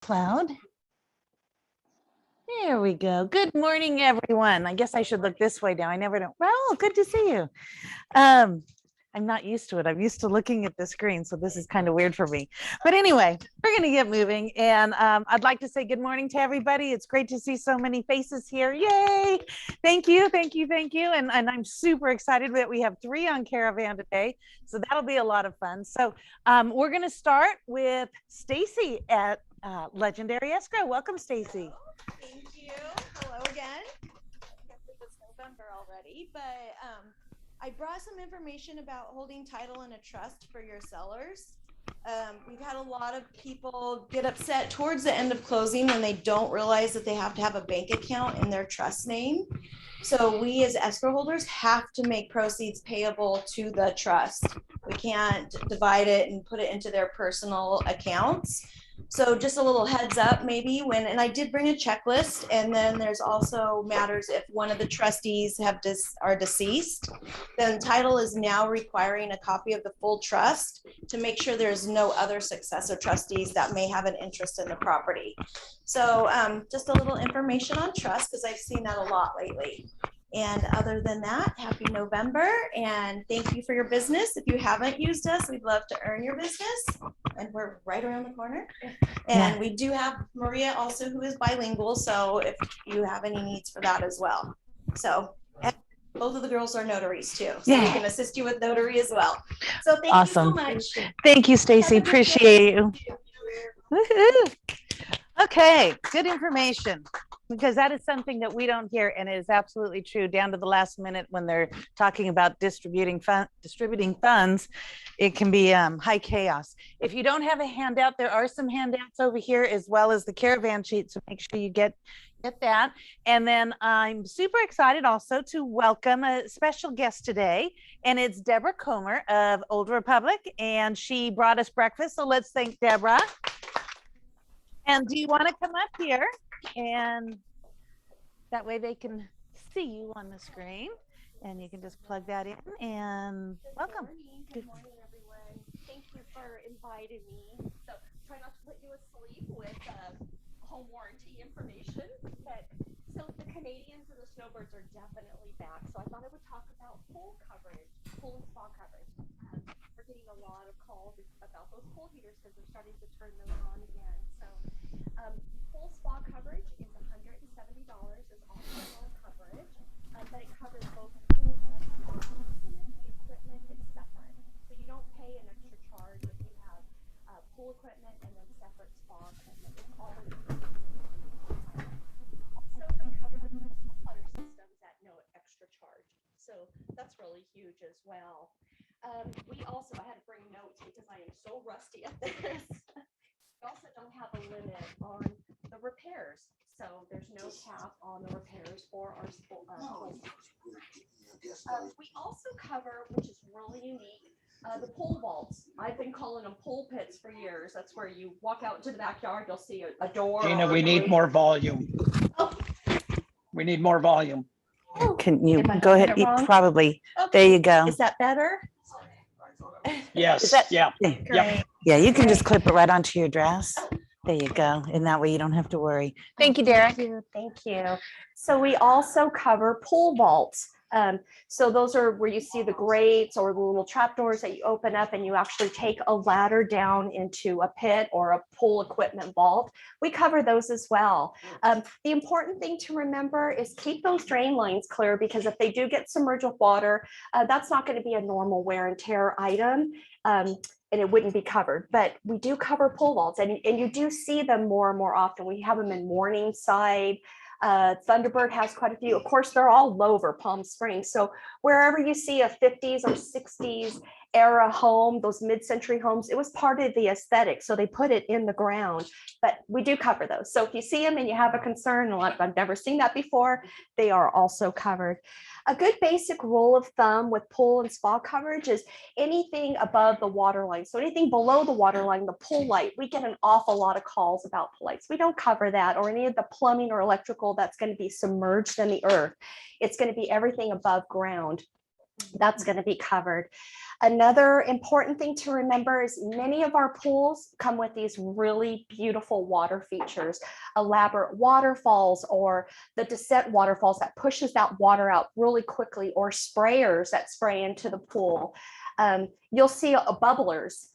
Cloud. There we go. Good morning, everyone. I guess I should look this way now. I never know. Well, good to see you. I'm not used to it. I'm used to looking at the screen, so this is kind of weird for me. But anyway, we're going to get moving. And I'd like to say good morning to everybody. It's great to see so many faces here. Yay! Thank you, thank you, thank you. And I'm super excited that we have 3 on Caravan today. So that'll be a lot of fun. So we're going to start with Stacy at Legendary Escrow. Welcome, Stacy. Thank you. Hello again. I can't believe it's November already, but I brought some information about holding title in a trust for your sellers. We've had a lot of people get upset towards the end of closing when they don't realize that they have to have a bank account in their trust name. So we as escrow holders have to make proceeds payable to the trust. We can't divide it and put it into their personal accounts. So just a little heads up maybe when, and I did bring a checklist, and then there's also matters if one of the trustees are deceased, then title is now requiring a copy of the full trust to make sure there's no other successor trustees that may have an interest in the property. So just a little information on trust, because I've seen that a lot lately. And other than that, happy November, and thank you for your business. If you haven't used us, we'd love to earn your business, and we're right around the corner. And we do have Maria also, who is bilingual, so if you have any needs for that as well. So both of the girls are notaries too, so we can assist you with notary as well. So thank you so much. Thank you, Stacy. Appreciate you. Woohoo. Okay, good information, because that is something that we don't hear, and it is absolutely true. Down to the last minute when they're talking about distributing funds, it can be high chaos. If you don't have a handout, there are some handouts over here, as well as the Caravan sheet, so make sure you get that. And then I'm super excited also to welcome a special guest today, and it's Debra Comer of Old Republic, and she brought us breakfast, so let's thank Debra. And do you want to come up here? And that way they can see you on the screen. And you can just plug that in and welcome. Good morning, everyone. Thank you for inviting me. So try not to put you asleep with home warranty information. But so the Canadians and the snowbirds are definitely back. So I thought I would talk about pool coverage, pool and spa coverage. We're getting a lot of calls about those pool heaters because they're starting to turn those on again. So full spa coverage is $170 is optional coverage, but it covers both pool and spa. The equipment is separate, so you don't pay an extra charge if you have pool equipment and then separate spa equipment. It's all included. Also, they cover the water systems at no extra charge, so that's really huge as well. We also, I had to bring notes because I am so rusty at this. We also don't have a limit on the repairs, so there's no cap on the repairs for our pools. We also cover, which is really unique, the pool vaults. I've been calling them pool pits for years. That's where you walk out into the backyard, you'll see a door. Gina, we need more volume. Oh. We need more volume. Can you go ahead? Probably. Okay. There you go. Is that better? Yes. Yeah. Great. Yeah, you can just clip it right onto your dress. There you go. And that way you don't have to worry. Thank you, Derek. Thank you. So we also cover pool vaults. So those are where you see the grates or the little trapdoors that you open up and you actually take a ladder down into a pit or a pool equipment vault. We cover those as well. The important thing to remember is keep those drain lines clear, because if they do get submerged with water, that's not going to be a normal wear and tear item. And it wouldn't be covered, but we do cover pool vaults, and you do see them more and more often. We have them in Morningside. Thunderbird has quite a few. Of course, they're all over Palm Springs. So wherever you see a 50s or 60s era home, those mid-century homes, it was part of the aesthetic. So they put it in the ground, but we do cover those. So if you see them and you have a concern, I've never seen that before, they are also covered. A good basic rule of thumb with pool and spa coverage is anything above the water line. So anything below the water line, the pool light, we get an awful lot of calls about pool lights. We don't cover that, or any of the plumbing or electrical that's going to be submerged in the earth. It's going to be everything above ground. That's going to be covered. Another important thing to remember is many of our pools come with these really beautiful water features, elaborate waterfalls, or the descent waterfalls that pushes that water out really quickly, or sprayers that spray into the pool. You'll see bubblers.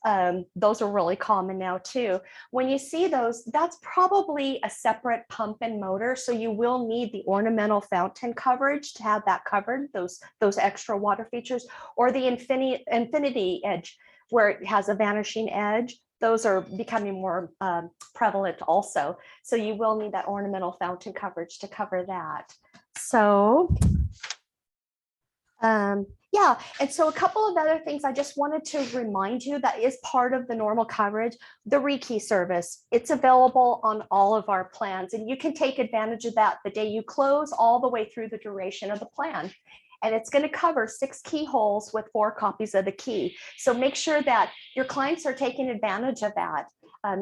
Those are really common now too. When you see those, that's probably a separate pump and motor. So you will need the ornamental fountain coverage to have that covered, those extra water features, or the infinity edge where it has a vanishing edge. Those are becoming more prevalent also. So you will need that ornamental fountain coverage to cover that. So yeah, and so a couple of other things I just wanted to remind you that is part of the normal coverage, the rekey service. It's available on all of our plans, and you can take advantage of that the day you close all the way through the duration of the plan. And it's going to cover 6 keyholes with 4 copies of the key. So make sure that your clients are taking advantage of that.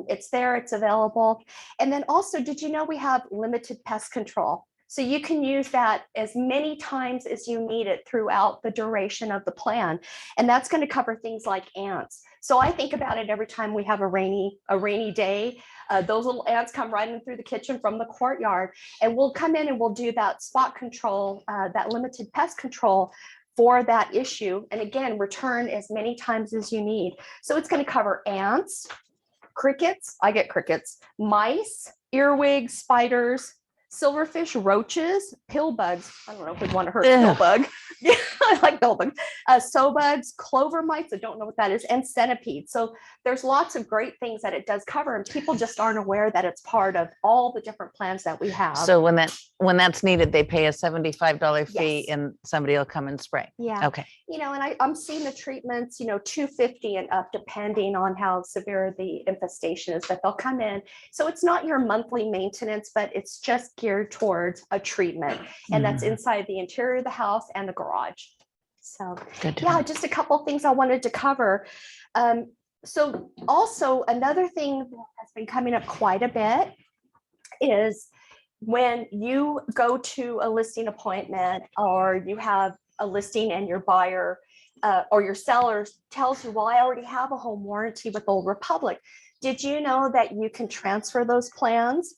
It's there, it's available. And then also, did you know we have limited pest control? So you can use that as many times as you need it throughout the duration of the plan. And that's going to cover things like ants. So I think about it every time we have a rainy day. Those little ants come right in through the kitchen from the courtyard, and we'll come in and we'll do that spot control, that limited pest control for that issue. And again, return as many times as you need. So it's going to cover ants, crickets, I get crickets, mice, earwigs, spiders, silverfish, roaches, pill bugs. I don't know if we want to hurt pill bug. Yeah, I like pill bugs. Sow bugs, clover mites. I don't know what that is, and centipedes. So there's lots of great things that it does cover, and people just aren't aware that it's part of all the different plans that we have. So when that's needed, they pay a $75 fee, Yes. and somebody will come and spray. Yeah. Okay. And I'm seeing the treatments, $250 and up, depending on how severe the infestation is, that they'll come in. So it's not your monthly maintenance, but it's just geared towards a treatment. And that's inside the interior of the house and the garage. So Good to yeah, know. just a couple of things I wanted to cover. So also another thing that has been coming up quite a bit is when you go to a listing appointment, or you have a listing and your buyer or your seller tells you, well, I already have a home warranty with Old Republic. Did you know that you can transfer those plans?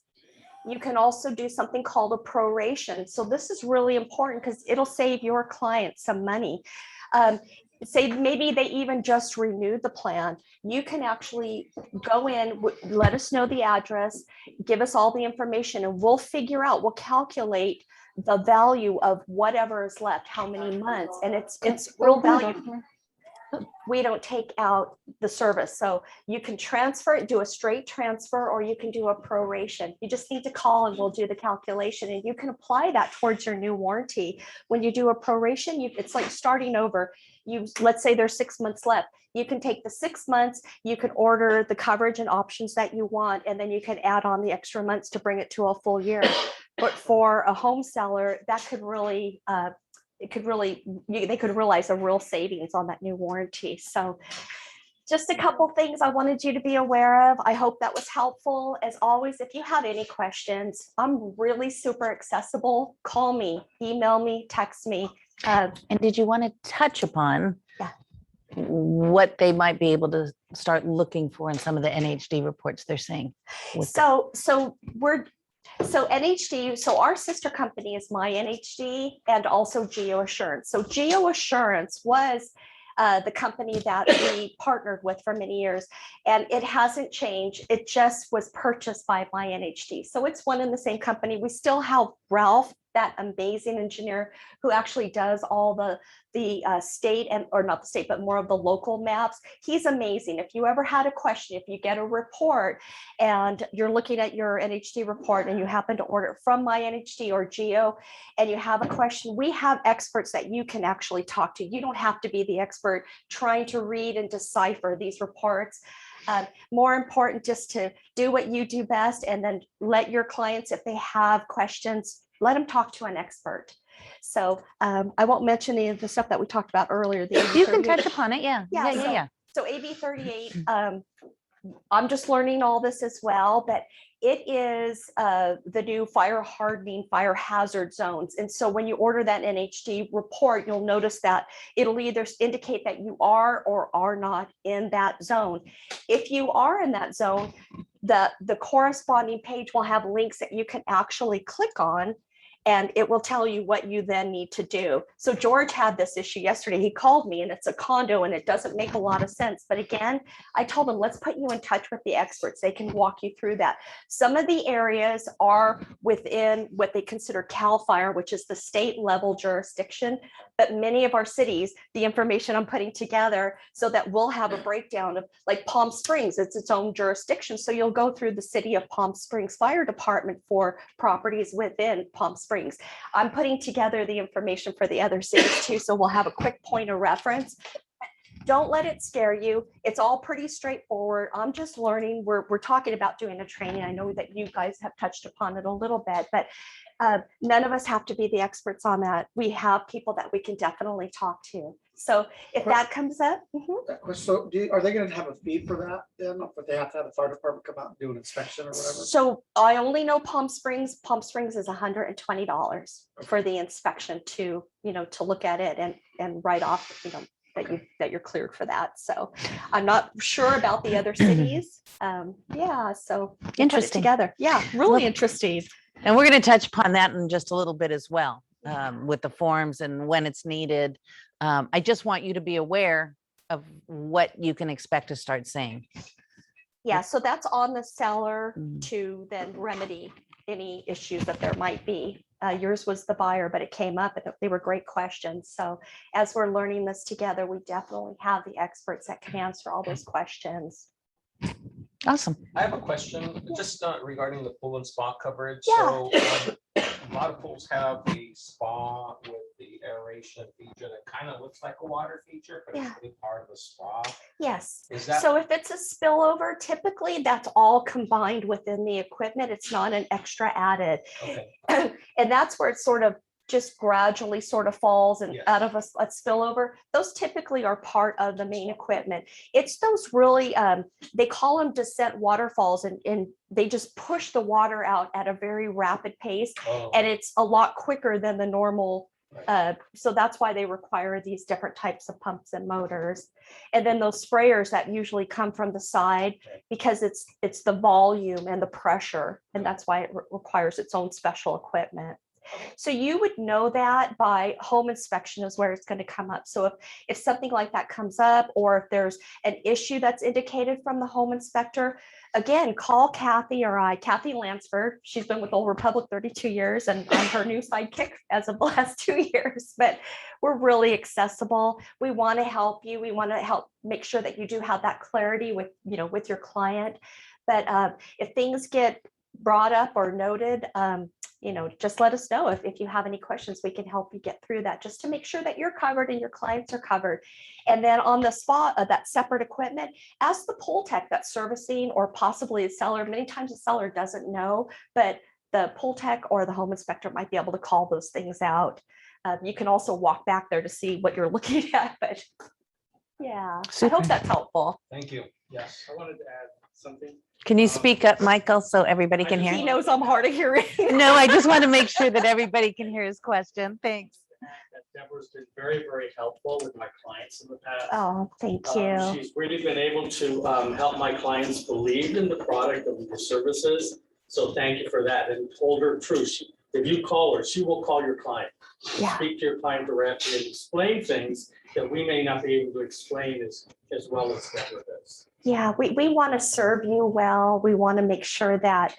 You can also do something called a proration. So this is really important because it'll save your client some money. Say maybe they even just renewed the plan. You can actually go in, let us know the address, give us all the information, and we'll calculate the value of whatever is left, how many months, and it's real value. We don't take out the service. So you can transfer it, do a straight transfer, or you can do a proration. You just need to call and we'll do the calculation, and you can apply that towards your new warranty. When you do a proration, it's like starting over. Let's say there's 6 months left. You can take the 6 months, you can order the coverage and options that you want, and then you can add on the extra months to bring it to a full year. But for a home seller, that could really, they could realize a real savings on that new warranty. So just a couple things I wanted you to be aware of. I hope that was helpful. As always, if you have any questions, I'm really super accessible. Call me, email me, text me. And did you want to touch upon Yeah. what they might be able to start looking for in some of the NHD reports they're seeing? So NHD, so our sister company is My NHD and also GeoAssurance. So GeoAssurance was the company that we partnered with for many years, and it hasn't changed. It just was purchased by My NHD. So it's one and the same company. We still have Ralph, that amazing engineer who actually does all the state or not the state, but more of the local maps. He's amazing. If you ever had a question, if you get a report and you're looking at your NHD report and you happen to order it from My NHD or Geo and you have a question, we have experts that you can actually talk to. You don't have to be the expert trying to read and decipher these reports. More important, just to do what you do best, and then let your clients, if they have questions, let them talk to an expert. So I won't mention any of the stuff that we talked about earlier. You can touch upon it. Yeah. So AB 38, I'm just learning all this as well, but It is the new fire hardening, fire hazard zones. And so when you order that NHD report, you'll notice that it'll either indicate that you are or are not in that zone. If you are in that zone, the corresponding page will have links that you can actually click on, and it will tell you what you then need to do. So George had this issue yesterday. He called me, and it's a condo and it doesn't make a lot of sense. But again, I told him, let's put you in touch with the experts. They can walk you through that. Some of the areas are within what they consider CAL FIRE, which is the state level jurisdiction. But many of our cities, the information I'm putting together so that we'll have a breakdown of, like Palm Springs, it's its own jurisdiction. So you'll go through the city of Palm Springs Fire Department for properties within Palm Springs. I'm putting together the information for the other cities too, so we'll have a quick point of reference. Don't let it scare you. It's all pretty straightforward. I'm just learning. We're talking about doing a training. I know that you guys have touched upon it a little bit, but none of us have to be the experts on that. We have people that we can definitely talk to. So if that comes up. So are they going to have a fee for that then? But they have to have the fire department come out and do an inspection or whatever? So I only know Palm Springs. Palm Springs is $120 for the inspection to, to look at it and write off, that you're cleared for that. So I'm not sure about the other cities. Yeah, so we'll Interesting. put it together. Yeah, really interesting. And we're going to touch upon that in just a little bit as well, with the forms and when it's needed. I just want you to be aware of what you can expect to start saying. Yeah, so that's on the seller to then remedy any issues that there might be. Yours was the buyer, but it came up and they were great questions. So as we're learning this together, we definitely have the experts that can answer all those questions. Awesome. I have a question just regarding the pool and spa coverage. Yeah. So a lot of pools have the spa with the aeration feature that kind of looks like a water feature, but it's really part of the spa. Yes. Is that So if it's a spillover, typically that's all combined within the equipment. It's not an extra added. okay? And that's where it sort of just gradually sort of falls and Yes. out of a spillover. Those typically are part of the main equipment. It's those really, they call them descent waterfalls, and they just push the water out at a very rapid pace. Oh, And it's a lot quicker than the normal. So that's why they require these different types of pumps and motors. And then those sprayers that usually come from the side, because it's the volume and the pressure, and that's why it requires its own special equipment. So you would know that by home inspection is where it's going to come up. So if something like that comes up, or if there's an issue that's indicated from the home inspector, again, call Kathy or Kathy Lansford. She's been with Old Republic 32 years, and I'm her new sidekick as of the last 2 years, but we're really accessible. We want to help you. We want to help make sure that you do have that clarity with, with your client. But if things get brought up or noted, just let us know if you have any questions. We can help you get through that, just to make sure that you're covered and your clients are covered. And then on the spot of that separate equipment, ask the pool tech that's servicing, or possibly a seller. Many times the seller doesn't know, but the pool tech or the home inspector might be able to call those things out. You can also walk back there to see what you're looking at, but yeah, Super. I hope that's helpful. thank you. Yes. I wanted to add something. Can you speak up, Michael, so everybody can He hear? knows I'm hard of hearing. No, I just want to make sure that everybody can hear his question. Thanks. That Deborah's been very, very helpful with my clients in the past. Oh, thank you. She's really been able to help my clients believe in the product and the services. So thank you for that. And told her truth. If you call her, she will call your client. Yeah. Speak to your client directly and explain things that we may not be able to explain as well as Deborah does. Yeah, we want to serve you well. We want to make sure that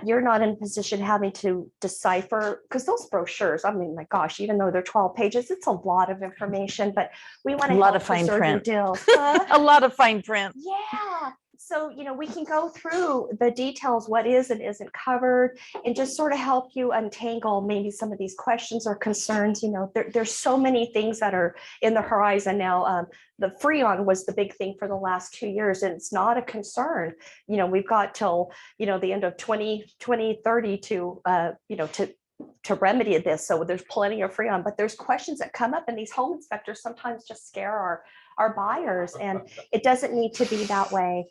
you're not in a position having to decipher, because those brochures, I mean, my gosh, even though they're 12 pages, it's a lot of information, but we want to A lot help of fine preserve your print. deals. A lot of fine print. Yeah. So, we can go through the details, what is and isn't covered, and just sort of help you untangle maybe some of these questions or concerns. There's so many things that are in the horizon now. The Freon was the big thing for the last 2 years, and it's not a concern. We've got till, the end of 2030 to remedy this. So there's plenty of Freon, but there's questions that come up, and these home inspectors sometimes just scare our buyers, and it doesn't need to be that way.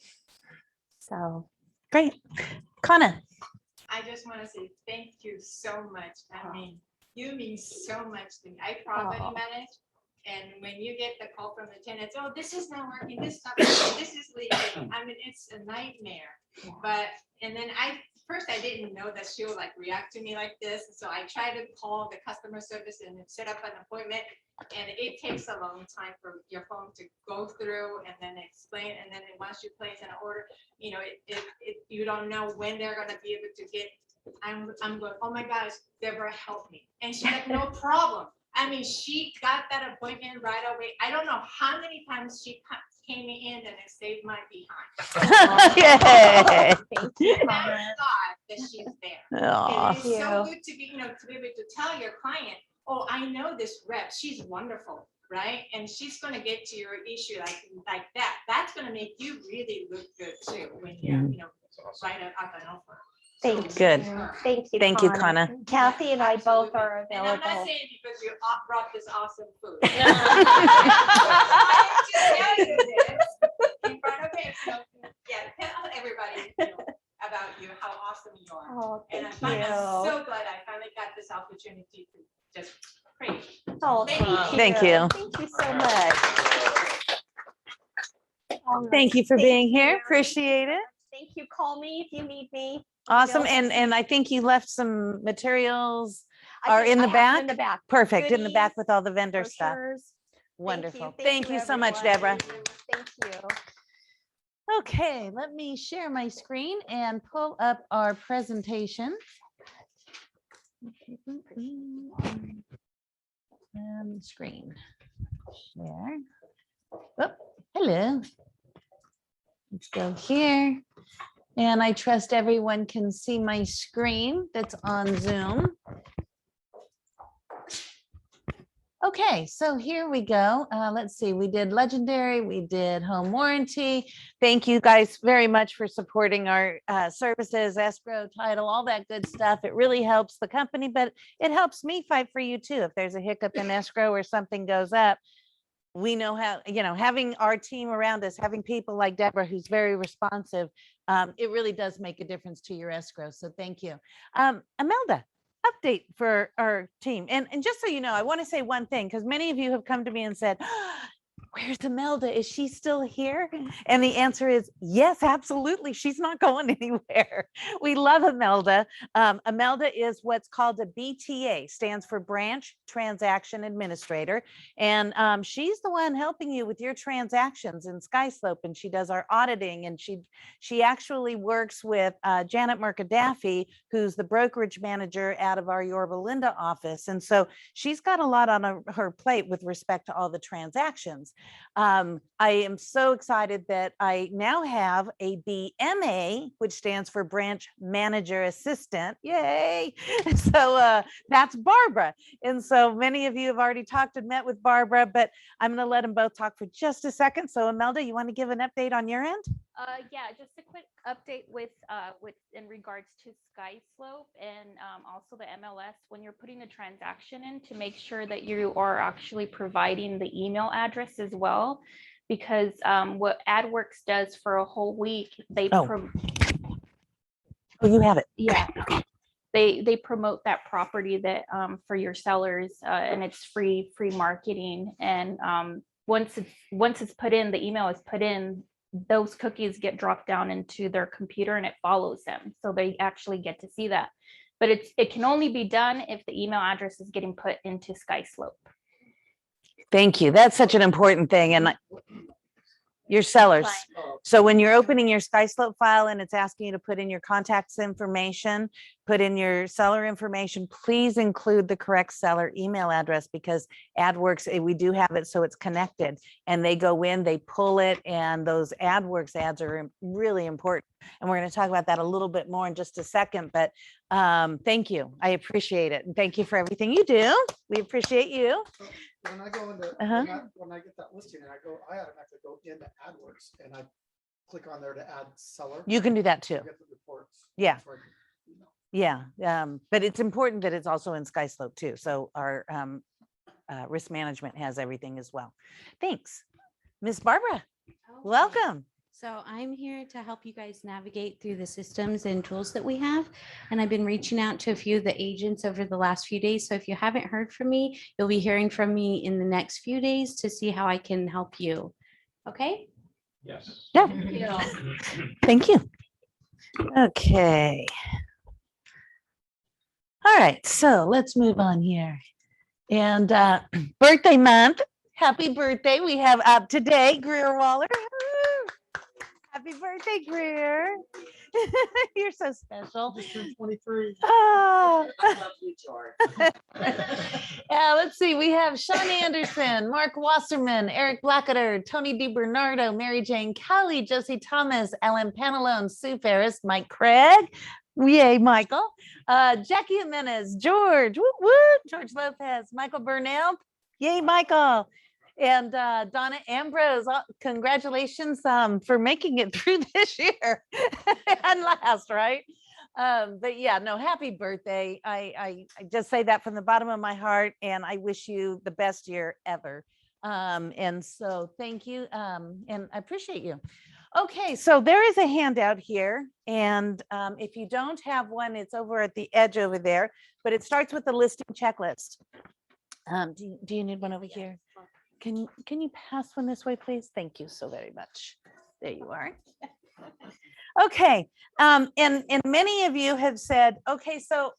So Great. Connor. I just want to say thank you so much. I mean, you mean so much to me. I property manage, and when you get the call from the tenants, oh, this is not working, this is not working, this is leaking. I mean, it's a nightmare. But, and then first I didn't know that she would like react to me like this. So I tried to call the customer service and set up an appointment. And it takes a long time for your phone to go through and then explain. And then once you place an order, you know, you don't know when they're going to be able to get. I'm going, oh my gosh, Debra, help me. And she's like, no problem. I mean, she got that appointment right away. I don't know how many times she came in and it saved my behind. Yay. Thank you. Thank God that she's there. Aw. And it's so good to be, you know, to be able to tell your client, oh, I know this rep, she's wonderful, right? And she's gonna get to your issue like that. That's gonna make you really look good too when you're, you know, write up an offer. Thank So, you. Good. Thank you. Thank you, Connor. Kathy and I both Absolutely. are And I'm not available. saying because you brought this awesome food. I just tell you this in front of him. So, yeah, tell everybody about you, how awesome you are. Oh, And thank you. I'm so glad I finally got this opportunity to just praise you. Oh, Thank you. Thank you so much. All right. Thank you for Thank being here. you. Appreciate it. Thank you. Call me if you need me. Awesome. Bill. And I think you left some materials I are did- in the I have them back. In the back. Perfect. In the back Goodies, with all the vendor stuff. brochures. Wonderful. Thank Thank you so much, everyone. Debra. Thank you. Okay, let me share my screen and pull up our presentation. Screen share. Oh, hello. Let's go here. And I trust everyone can see my screen that's on Zoom. Okay, so here we go. Let's see, we did legendary, we did home warranty. Thank you guys very much for supporting our services, escrow, title, all that good stuff. It really helps the company, but it helps me fight for you too. If there's a hiccup in escrow or something goes up, we know how, you know, having our team around us, having people like Debra, who's very responsive, it really does make a difference to your escrow. So thank you. Imelda, update for our team. And just so you know, I want to say one thing, because many of you have come to me and said, where's Imelda? Is she still here? And the answer is yes, absolutely. She's not going anywhere. We love Imelda. Imelda is what's called a BTA, stands for Branch Transaction Administrator. And she's the one helping you with your transactions in SkySlope, and she does our auditing. And she actually works with Janet Mercadaffy, who's the brokerage manager out of our Yorba Linda office. And so she's got a lot on her plate with respect to all the transactions. I am so excited that I now have a BMA, which stands for Branch Manager Assistant. Yay! So that's Barbara. And so many of you have already talked and met with Barbara, but I'm going to let them both talk for just a second. So Imelda, you want to give an update on your end? Yeah, just a quick update with in regards to SkySlope and also the MLS. When you're putting a transaction in, to make sure that you are actually providing the email address as well, because what AdWorks does for a whole week, they Oh, you have it. yeah, they promote that property that for your sellers, and it's free marketing. And once it's put in, the email is put in, those cookies get dropped down into their computer and it follows them. So they actually get to see that. But it can only be done if the email address is getting put into SkySlope. Thank you. That's such an important thing. And your sellers. So when you're opening your SkySlope file and it's asking you to put in your contacts information, put in your seller information, please include the correct seller email address, because AdWorks, we do have it so it's connected, and they go in, they pull it, and those AdWorks ads are really important. And we're going to talk about that a little bit more in just a second, but thank you. I appreciate it. And thank you for everything you do. We appreciate you. When I go into, when I get that listing and I automatically go into AdWords and I click on there to add seller. You can do that too. Get the reports. Yeah. So Yeah. But it's important that it's also in SkySlope too. So our risk management has everything as well. Thanks. Miss Barbara, welcome. So I'm here to help you guys navigate through the systems and tools that we have. And I've been reaching out to a few of the agents over the last few days. So if you haven't heard from me, you'll be hearing from me in the next few days to see how I can help you. Okay? Yes. Yeah. Yeah. Thank you. Okay. All right, so let's move on here. And birthday month. Happy birthday. We have up today, Greer Waller. Woo! Happy birthday, Greer. You're so special. Just turned 23. Oh. I love you, George. Yeah, let's see. We have Sean Anderson, Mark Wasserman, Eric Blackader, Tony DiBernardo, Mary Jane Kelly, Josie Thomas, Ellen Panalone, Sue Ferris, Mike Craig. Yay, Michael. Jackie Jimenez, George, woo, woo, George Lopez, Michael Burnell. Yay, Michael. And Donna Ambrose, congratulations for making it through this year and last, right? But yeah, no, happy birthday. I just say that from the bottom of my heart, and I wish you the best year ever. And so thank you, and I appreciate you. Okay, so there is a handout here, and if you don't have one, it's over at the edge over there, but it starts with the listing checklist. Do you need one over here? Can you pass one this way, please? Thank you so very much. There you are. Okay, and many of you have said, okay, so,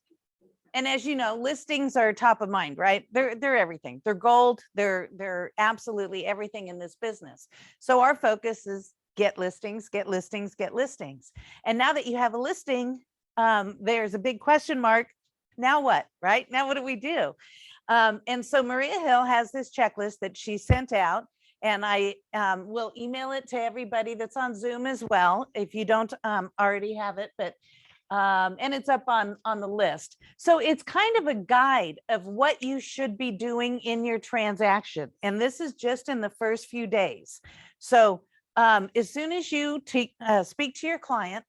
and as you know, listings are top of mind, right? They're everything. They're gold. They're absolutely everything in this business. So our focus is get listings, get listings, get listings. And now that you have a listing, there's a big question mark. Now what, right? Now what do we do? And so Maria Hill has this checklist that she sent out, and I will email it to everybody that's on Zoom as well, if you don't already have it, but and it's up on the list. So it's kind of a guide of what you should be doing in your transaction. And this is just in the first few days. So as soon as you speak to your client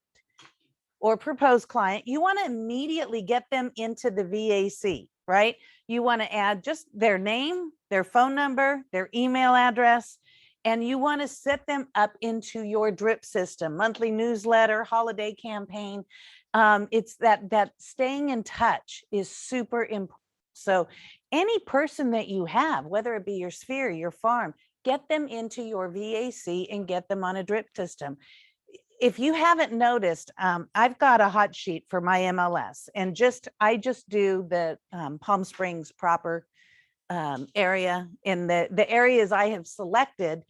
or proposed client, you want to immediately get them into the VAC, right? You want to add just their name, their phone number, their email address, and you want to set them up into your drip system, monthly newsletter, holiday campaign. It's that staying in touch is super important. So any person that you have, whether it be your sphere, your farm, get them into your VAC and get them on a drip system. If you haven't noticed, I've got a hot sheet for my MLS, and I just do the Palm Springs proper area in the areas I have selected.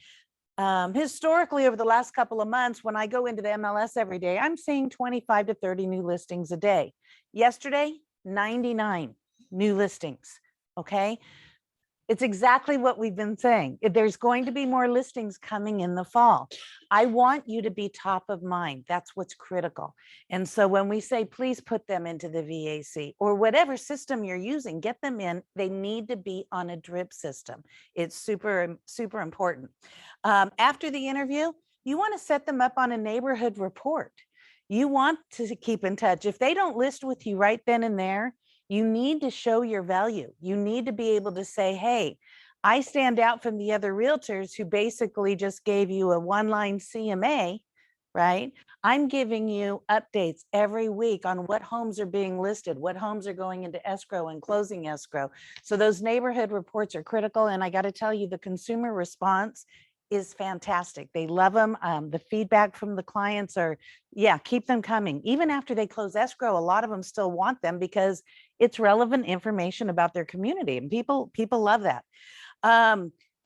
Historically, over the last couple of months, when I go into the MLS every day, I'm seeing 25 to 30 new listings a day. Yesterday, 99 new listings. Okay. It's exactly what we've been saying. There's going to be more listings coming in the fall. I want you to be top of mind. That's what's critical. And so when we say, please put them into the VAC or whatever system you're using, get them in, they need to be on a drip system. It's super, super important. After the interview, you want to set them up on a neighborhood report. You want to keep in touch. If they don't list with you right then and there, you need to show your value. You need to be able to say, hey, I stand out from the other realtors who basically just gave you a one-line CMA, right? I'm giving you updates every week on what homes are being listed, what homes are going into escrow and closing escrow. So those neighborhood reports are critical. And I got to tell you, the consumer response is fantastic. They love them. The feedback from the clients are, yeah, keep them coming. Even after they close escrow, a lot of them still want them because it's relevant information about their community, and people love that.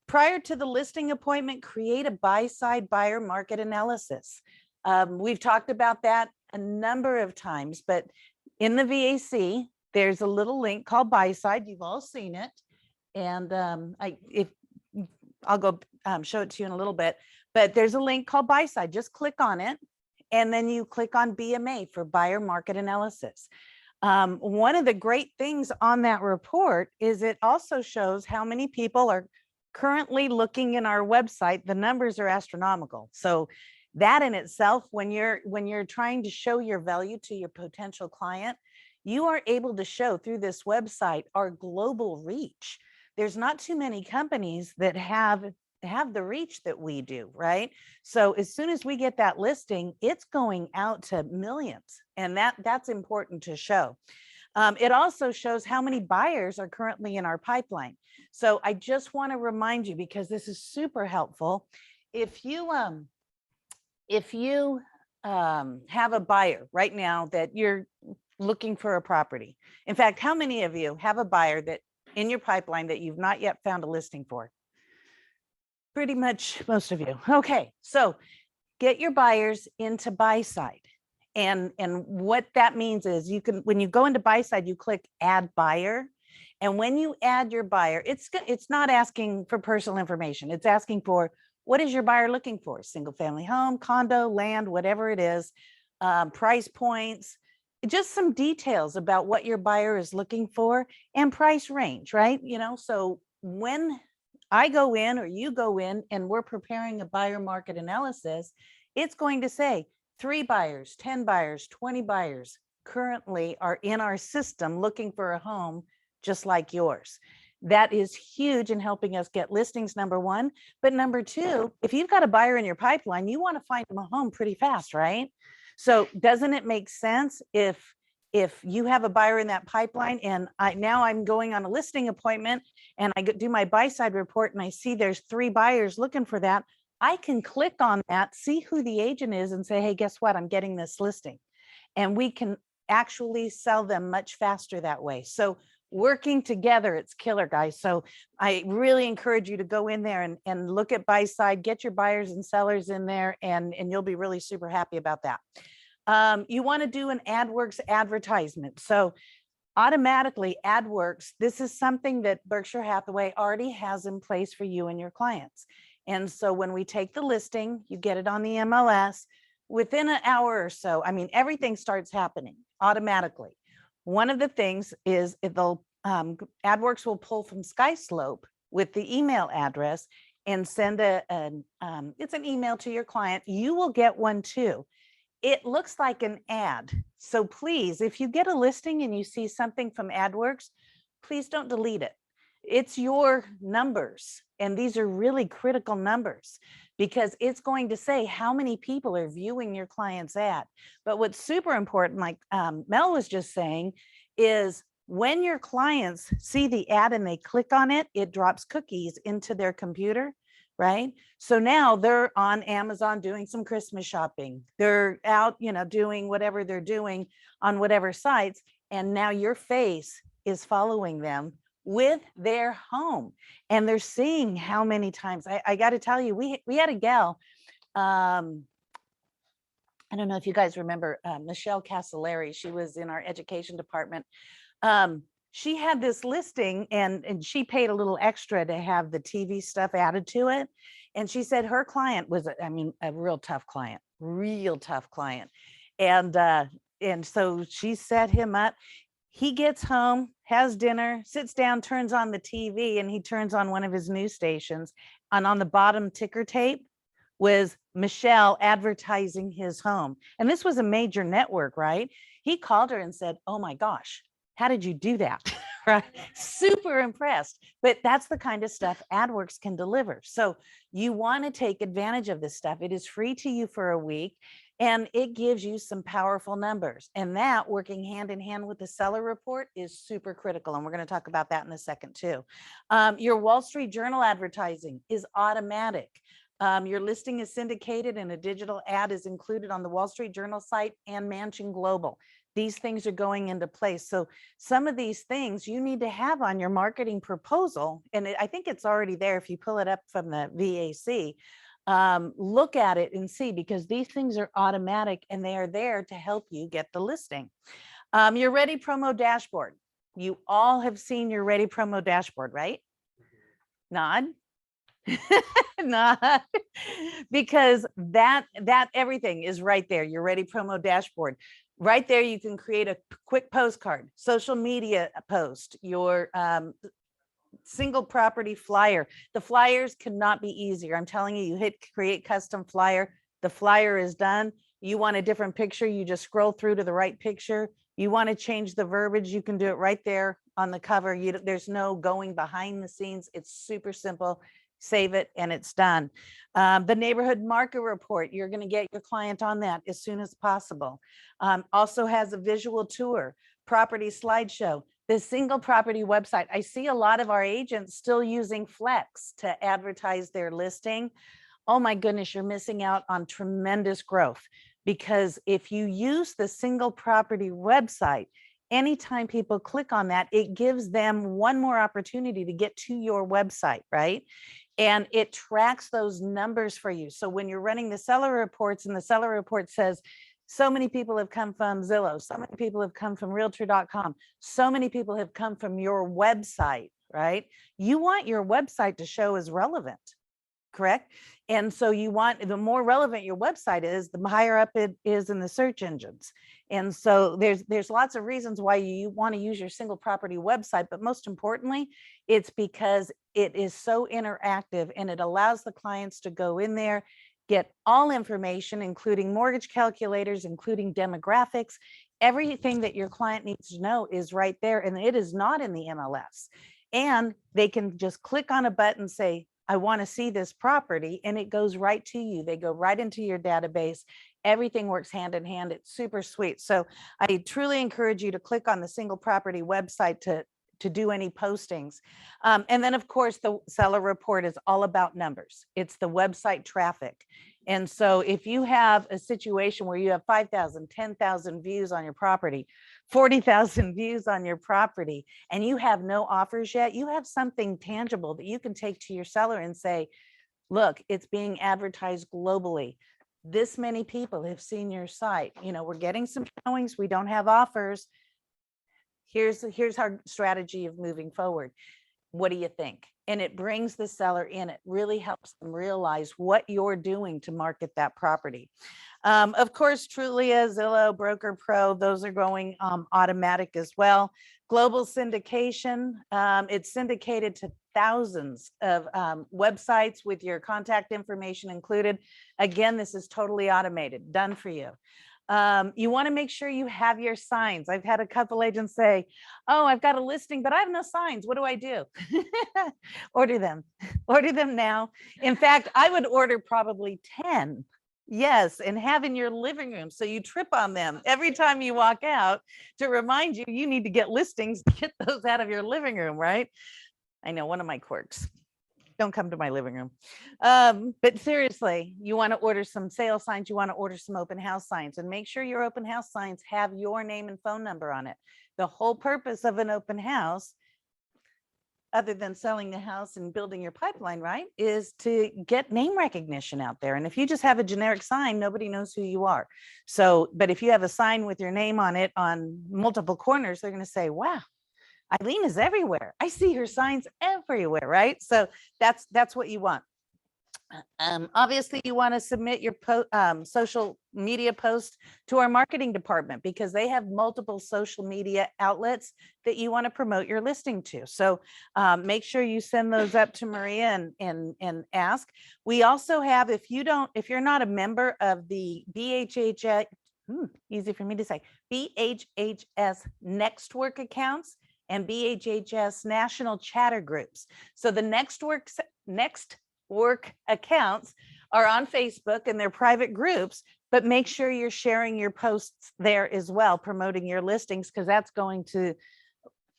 Prior to the listing appointment, create a buy-side buyer market analysis. We've talked about that a number of times, but in the VAC, there's a little link called buy-side. You've all seen it. And I'll go show it to you in a little bit, but there's a link called buy-side. Just click on it, and then you click on BMA for buyer market analysis. One of the great things on that report is it also shows how many people are currently looking in our website. The numbers are astronomical. So that in itself, when you're trying to show your value to your potential client, you are able to show through this website our global reach. There's not too many companies that have have the reach that we do, right? So as soon as we get that listing, it's going out to millions, and that's important to show. It also shows how many buyers are currently in our pipeline. So I just want to remind you, because this is super helpful. If you have a buyer right now that you're looking for a property. In fact, how many of you have a buyer that in your pipeline that you've not yet found a listing for? Pretty much most of you. Okay, so get your buyers into buy side. And what that means is you can, when you go into buy side, you click add buyer. And when you add your buyer, it's not asking for personal information. It's asking for, what is your buyer looking for? Single family home, condo, land, whatever it is, price points, just some details about what your buyer is looking for and price range, right? You know, so when I go in or you go in and we're preparing a buyer market analysis, it's going to say 3 buyers, 10 buyers, 20 buyers currently are in our system looking for a home just like yours. That is huge in helping us get listings, number one. But number two, if you've got a buyer in your pipeline, you want to find them a home pretty fast, right? So doesn't it make sense if you have a buyer in that pipeline and now I'm going on a listing appointment and I do my buy side report and I see there's 3 buyers looking for that, I can click on that, see who the agent is and say, hey, guess what? I'm getting this listing. And we can actually sell them much faster that way. So working together, it's killer, guys. So I really encourage you to go in there and look at buy side, get your buyers and sellers in there, and you'll be really super happy about that. You want to do an AdWorks advertisement. So automatically AdWorks, this is something that Berkshire Hathaway already has in place for you and your clients. And so when we take the listing, you get it on the MLS within an hour or so. I mean, everything starts happening automatically. One of the things is AdWorks will pull from SkySlope with the email address and send it's an email to your client. You will get one too. It looks like an ad. So please, if you get a listing and you see something from AdWorks, please don't delete it. It's your numbers. And these are really critical numbers because it's going to say how many people are viewing your client's ad. But what's super important, like Mel was just saying, is when your clients see the ad and they click on it, it drops cookies into their computer, right? So now they're on Amazon doing some Christmas shopping. They're out, doing whatever they're doing on whatever sites. And now your face is following them with their home. And they're seeing how many times. I got to tell you, we had a gal, I don't know if you guys remember Michelle Castellari. She was in our education department. She had this listing and she paid a little extra to have the TV stuff added to it. And she said her client was, a real tough client. And so she set him up. He gets home, has dinner, sits down, turns on the TV, and he turns on one of his news stations. And on the bottom ticker tape was Michelle advertising his home. And this was a major network, right? He called her and said, oh my gosh, how did you do that? Right? Super impressed. But that's the kind of stuff AdWorks can deliver. So you want to take advantage of this stuff. It is free to you for a week. And it gives you some powerful numbers. And that, working hand in hand with the seller report, is super critical. And we're going to talk about that in a second too. Your Wall Street Journal advertising is automatic. Your listing is syndicated and a digital ad is included on the Wall Street Journal site and Mansion Global. These things are going into place. So some of these things you need to have on your marketing proposal. And I think it's already there if you pull it up from the VAC. Look at it and see, because these things are automatic and they are there to help you get the listing. Your Ready Promo dashboard. You all have seen your Ready Promo dashboard, right? Nod. Nod. Because that everything is right there. Your Ready Promo dashboard. Right there, you can create a quick postcard, social media post, your single property flyer. The flyers cannot be easier. I'm telling you, you hit create custom flyer, the flyer is done. You want a different picture, you just scroll through to the right picture. You want to change the verbiage, you can do it right there on the cover. There's no going behind the scenes. It's super simple, save it, and it's done. The neighborhood market report, you're going to get your client on that as soon as possible. Also has a visual tour, property slideshow, the single property website. I see a lot of our agents still using Flex to advertise their listing. Oh my goodness, you're missing out on tremendous growth, because if you use the single property website, anytime people click on that, it gives them one more opportunity to get to your website, right? And it tracks those numbers for you. So when you're running the seller reports and the seller report says, so many people have come from Zillow, so many people have come from realtor.com, so many people have come from your website, right? You want your website to show as relevant, correct? And so you want, the more relevant your website is, the higher up it is in the search engines. And so there's lots of reasons why you want to use your single property website, but most importantly, it's because it is so interactive and it allows the clients to go in there, get all information, including mortgage calculators, including demographics. Everything that your client needs to know is right there, and it is not in the MLS. And they can just click on a button, say, I want to see this property, and it goes right to you. They go right into your database. Everything works hand in hand. It's super sweet. So I truly encourage you to click on the single property website to do any postings. And then of course, the seller report is all about numbers. It's the website traffic. And so if you have a situation where you have 5,000, 10,000 views on your property, 40,000 views on your property, and you have no offers yet, you have something tangible that you can take to your seller and say, look, it's being advertised globally. This many people have seen your site. You know, we're getting some showings. We don't have offers. Here's our strategy of moving forward. What do you think? And it brings the seller in. It really helps them realize what you're doing to market that property. Of course, Trulia, Zillow, Broker Pro, those are going automatic as well. Global syndication, it's syndicated to thousands of websites with your contact information included. Again, this is totally automated, done for you. You want to make sure you have your signs. I've had a couple agents say, oh, I've got a listing, but I have no signs. What do I do? Order them. Order them now. In fact, I would order probably 10. Yes, and have in your living room so you trip on them every time you walk out to remind you, you need to get listings, get those out of your living room, right? I know, one of my quirks. Don't come to my living room. But seriously, you want to order some sale signs, you want to order some open house signs, and make sure your open house signs have your name and phone number on it. The whole purpose of an open house, other than selling the house and building your pipeline, right, is to get name recognition out there. And if you just have a generic sign, nobody knows who you are. So, but if you have a sign with your name on it on multiple corners, they're going to say, wow, Eileen is everywhere. I see her signs everywhere, right? So that's what you want. Obviously, you want to submit your social media post to our marketing department because they have multiple social media outlets that you want to promote your listing to. So make sure you send those up to Maria and ask. We also have, if you're not a member of the BHHS, easy for me to say, BHHS Next Work accounts and BHHS National Chatter Groups. So the Next Work accounts are on Facebook and they're private groups, but make sure you're sharing your posts there as well, promoting your listings, because that's going to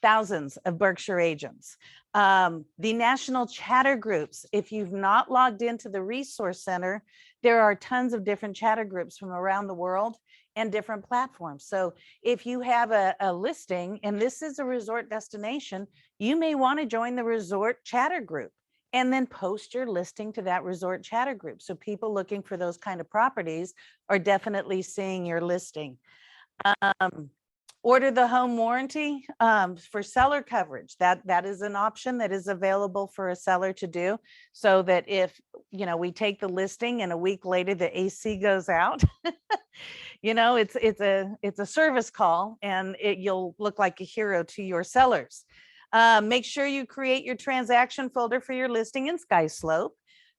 thousands of Berkshire agents. The National Chatter Groups, if you've not logged into the Resource Center, there are tons of different chatter groups from around the world and different platforms. So if you have a listing and this is a resort destination, you may want to join the resort chatter group and then post your listing to that resort chatter group. So people looking for those kind of properties are definitely seeing your listing. Order the home warranty for seller coverage. That is an option that is available for a seller to do, so that if we take the listing and a week later the AC goes out, it's a service call and you'll look like a hero to your sellers. Make sure you create your transaction folder for your listing in SkySlope.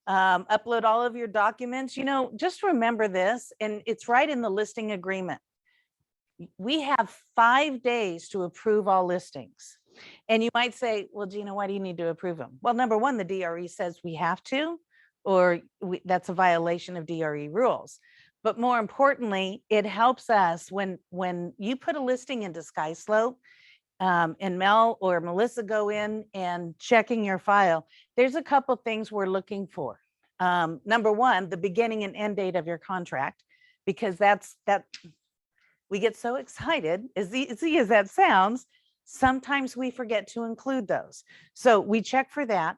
Upload all of your documents. Just remember this, and it's right in the listing agreement. We have 5 days to approve all listings. And you might say, well, Gina, why do you need to approve them? Well, number one, the DRE says we have to, or that's a violation of DRE rules. But more importantly, it helps us when you put a listing into SkySlope, and Mel or Melissa go in and checking your file, there's a couple things we're looking for. Number one, the beginning and end date of your contract, because that we get so excited, as easy as that sounds, sometimes we forget to include those. So we check for that.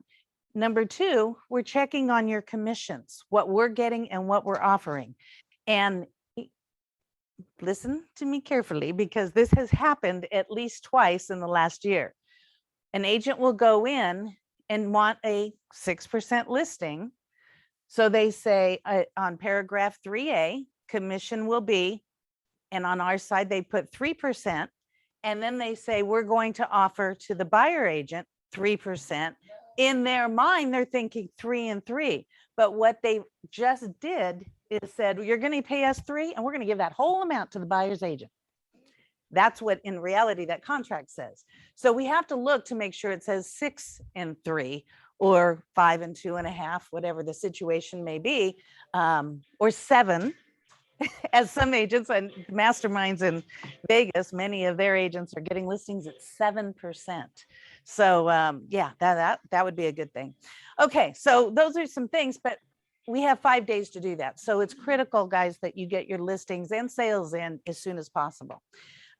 Number two, we're checking on your commissions, what we're getting and what we're offering. And listen to me carefully, because this has happened at least twice in the last year. An agent will go in and want a 6% listing. So they say on paragraph 3A, commission will be, and on our side, they put 3%. And then they say, we're going to offer to the buyer agent 3%. In their mind, they're thinking 3 and 3. But what they just did is said, you're going to pay us 3 and we're going to give that whole amount to the buyer's agent. That's what in reality that contract says. So we have to look to make sure it says 6 and 3 or 5 and 2.5, whatever the situation may be, or 7. As some agents and masterminds in Vegas, many of their agents are getting listings at 7%. So yeah, that would be a good thing. Okay, so those are some things, but we have 5 days to do that. So it's critical, guys, that you get your listings and sales in as soon as possible.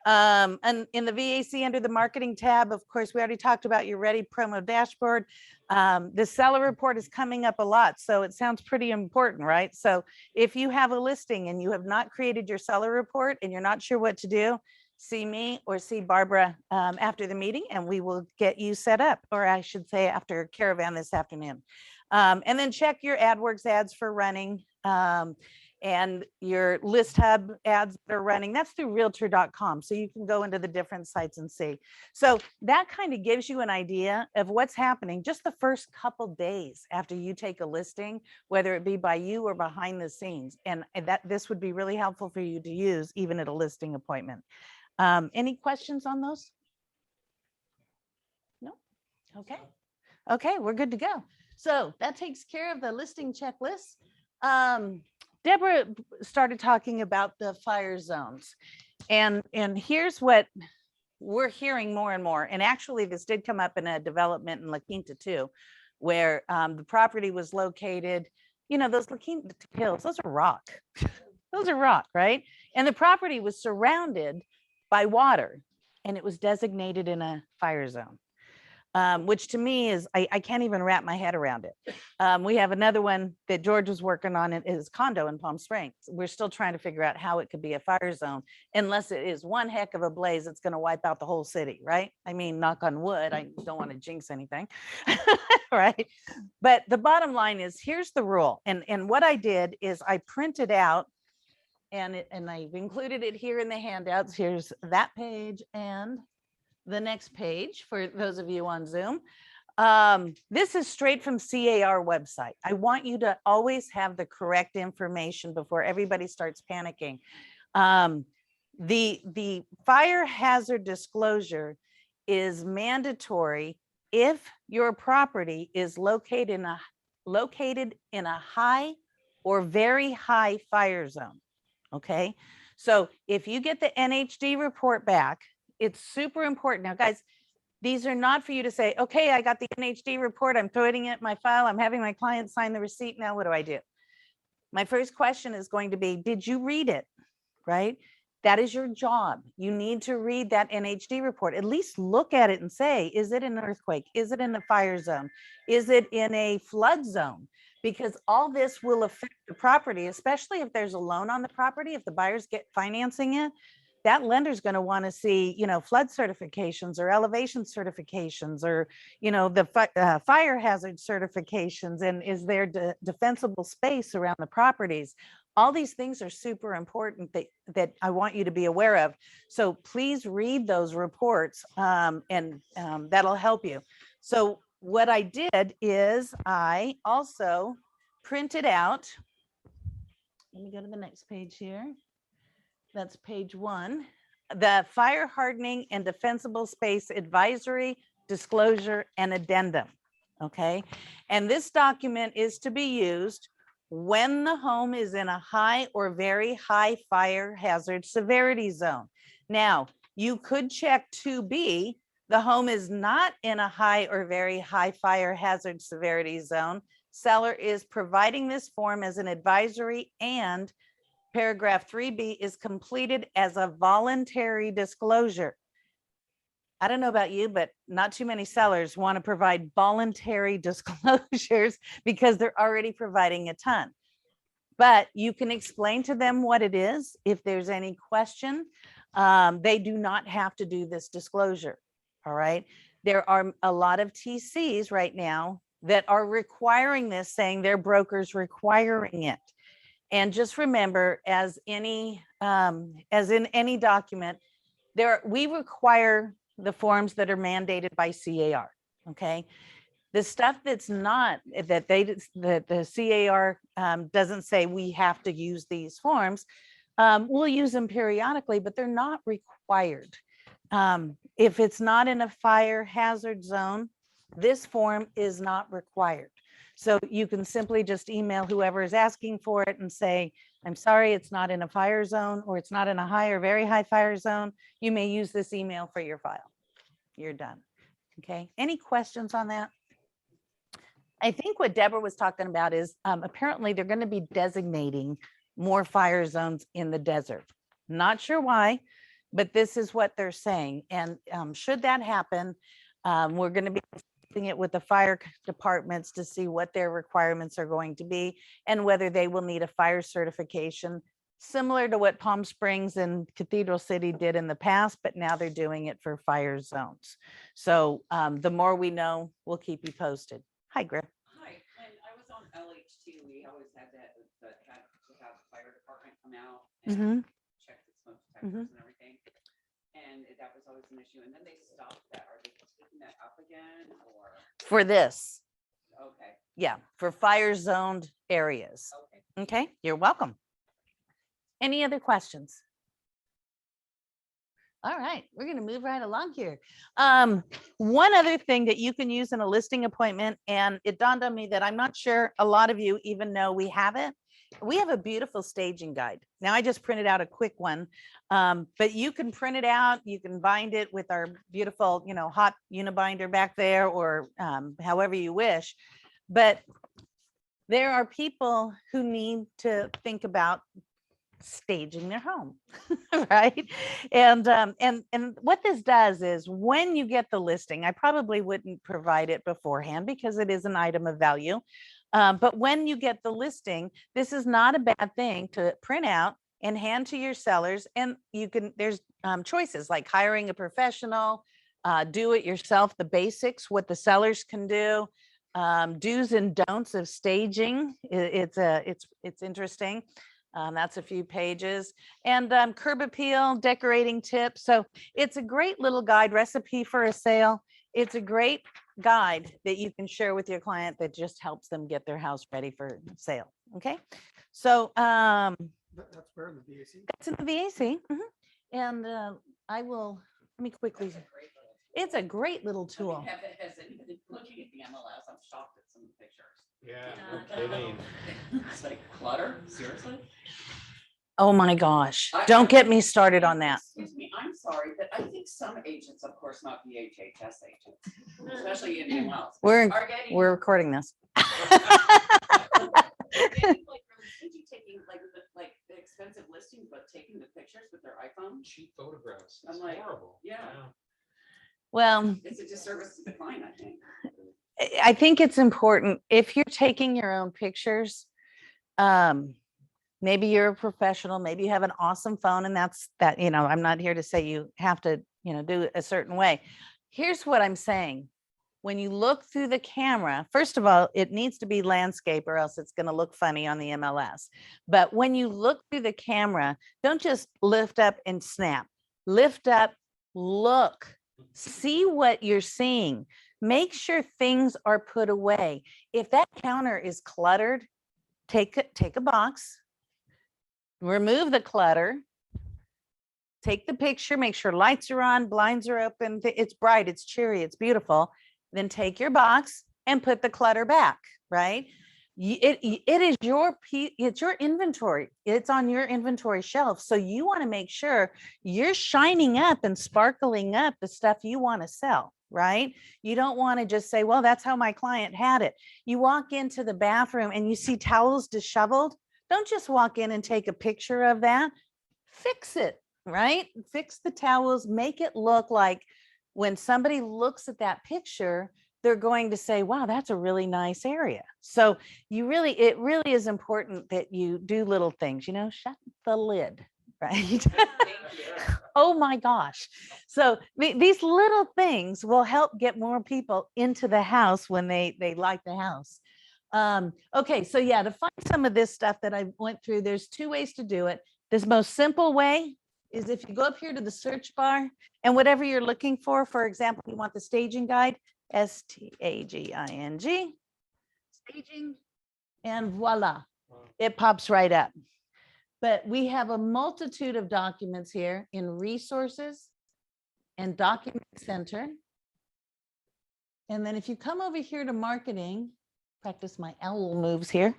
And in the VAC under the marketing tab, of course, we already talked about your ready promo dashboard. The seller report is coming up a lot, so it sounds pretty important, right? So if you have a listing and you have not created your seller report and you're not sure what to do, see me or see Barbara after the meeting and we will get you set up, or I should say after Caravan this afternoon. And then check your AdWords ads for running. And your list hub ads that are running, that's through realtor.com. So you can go into the different sites and see. So that kind of gives you an idea of what's happening just the first couple days after you take a listing, whether it be by you or behind the scenes. And that this would be really helpful for you to use even at a listing appointment. Any questions on those? No? Okay. Okay, we're good to go. So that takes care of the listing checklist. Debra started talking about the fire zones, and here's what we're hearing more and more. And actually, this did come up in a development in La Quinta too, where the property was located. You know, those La Quinta hills; those are rock. Those are rock, right? And the property was surrounded by water, and it was designated in a fire zone. Which to me is, I can't even wrap my head around it. We have another one that George was working on in his condo in Palm Springs. We're still trying to figure out how it could be a fire zone, unless it is one heck of a blaze that's going to wipe out the whole city, right? I mean, knock on wood, I don't want to jinx anything, right? But the bottom line is, here's the rule. And what I did is I printed out, and I've included it here in the handouts. Here's that page and the next page for those of you on Zoom. This is straight from CAR website. I want you to always have the correct information before everybody starts panicking. The fire hazard disclosure is mandatory if your property is located in a high or very high fire zone. Okay, so if you get the NHD report back, it's super important. Now, guys, these are not for you to say, okay, I got the NHD report, I'm throwing it in my file, I'm having my client sign the receipt, now what do I do? My first question is going to be, did you read it, right? That is your job. You need to read that NHD report. At least look at it and say, is it an earthquake? Is it in a fire zone? Is it in a flood zone? Because all this will affect the property, especially if there's a loan on the property, if the buyers get financing it. That lender is going to want to see, you know, flood certifications or elevation certifications, or, you know, the fire hazard certifications, and is there defensible space around the properties. All these things are super important that I want you to be aware of. So please read those reports, and that'll help you. So what I did is I also printed out, let me go to the next page here. That's page 1. the fire hardening and defensible space advisory, disclosure, and addendum. Okay. And this document is to be used when the home is in a high or very high fire hazard severity zone. Now, you could check 2B, the home is not in a high or very high fire hazard severity zone. Seller is providing this form as an advisory, and paragraph 3B is completed as a voluntary disclosure. I don't know about you, but not too many sellers want to provide voluntary disclosures because they're already providing a ton. But you can explain to them what it is. If there's any question, they do not have to do this disclosure. All right. There are a lot of TCs right now that are requiring this, saying their broker's requiring it. And just remember, as in any document, we require the forms that are mandated by CAR. Okay. The stuff that's not, that the CAR doesn't say we have to use these forms, we'll use them periodically, but they're not required. If it's not in a fire hazard zone, this form is not required. So you can simply just email whoever is asking for it and say, I'm sorry, it's not in a fire zone, or it's not in a high or very high fire zone. You may use this email for your file. You're done. Okay. Any questions on that? I think what Deborah was talking about is apparently they're going to be designating more fire zones in the desert. Not sure why, but this is what they're saying. And should that happen, we're going to be discussing it with the fire departments to see what their requirements are going to be and whether they will need a fire certification, similar to what Palm Springs and Cathedral City did in the past, but now they're doing it for fire zones. So the more we know, we'll keep you posted. Hi, Griff. Hi, when I was on LH2, we always had to have the fire department come out and check the smoke detectors and everything. And that was always an issue. And then they stopped that. Are they picking that up again, or? For this. Okay. Yeah, for fire zoned areas. Okay. Okay, you're welcome. Any other questions? All right, we're going to move right along here. One other thing that you can use in a listing appointment, and it dawned on me that I'm not sure a lot of you even know we have it. We have a beautiful staging guide. Now I just printed out a quick one, but you can print it out. You can bind it with our beautiful, hot unibinder back there, or however you wish. But there are people who need to think about staging their home, right? And what this does is, when you get the listing, I probably wouldn't provide it beforehand because it is an item of value. But when you get the listing, this is not a bad thing to print out and hand to your sellers. And there's choices like hiring a professional, do it yourself, the basics, what the sellers can do, do's and don'ts of staging. It's interesting. That's a few pages, and curb appeal, decorating tips. So it's a great little guide, recipe for a sale. It's a great guide that you can share with your client that just helps them get their house ready for sale. Okay. So That's where in the VAC? that's in the VAC. And let me quickly. It's a great little tool. Has anybody looking at the MLS? I'm shocked at some of the pictures. Yeah, no kidding. It's like clutter, seriously? Oh my gosh. Don't get me started on that. Excuse me, I'm sorry, but I think some agents, of course, not VHHS agents, especially in Wells. We're recording this. Taking like the expensive listings, but taking the pictures with their iPhone. Cheap photographs. I'm It's like, horrible. yeah. Well, It's a disservice to the client, I think. I think it's important, if you're taking your own pictures, maybe you're a professional, maybe you have an awesome phone, and I'm not here to say you have to, do it a certain way. Here's what I'm saying. When you look through the camera, first of all, it needs to be landscape, or else it's going to look funny on the MLS. But when you look through the camera, don't just lift up and snap. Lift up, look, see what you're seeing. Make sure things are put away. If that counter is cluttered, take a box, remove the clutter, take the picture, make sure lights are on, blinds are open, it's bright, it's cheery, it's beautiful. Then take your box and put the clutter back, right? It is it's your inventory. It's on your inventory shelf. So you want to make sure you're shining up and sparkling up the stuff you want to sell, right? You don't want to just say, well, that's how my client had it. You walk into the bathroom and you see towels disheveled. Don't just walk in and take a picture of that. Fix it, right? Fix the towels, make it look like when somebody looks at that picture, they're going to say, wow, that's a really nice area. So it really is important that you do little things, shut the lid, right? Oh my gosh. So these little things will help get more people into the house when they like the house. Okay, so yeah, to find some of this stuff that I went through, there's 2 ways to do it. This most simple way is if you go up here to the search bar and whatever you're looking for example, you want the staging guide, STAGING, staging, and voila, it pops right up. But we have a multitude of documents here in resources and document center. And then if you come over here to marketing, practice my owl moves here.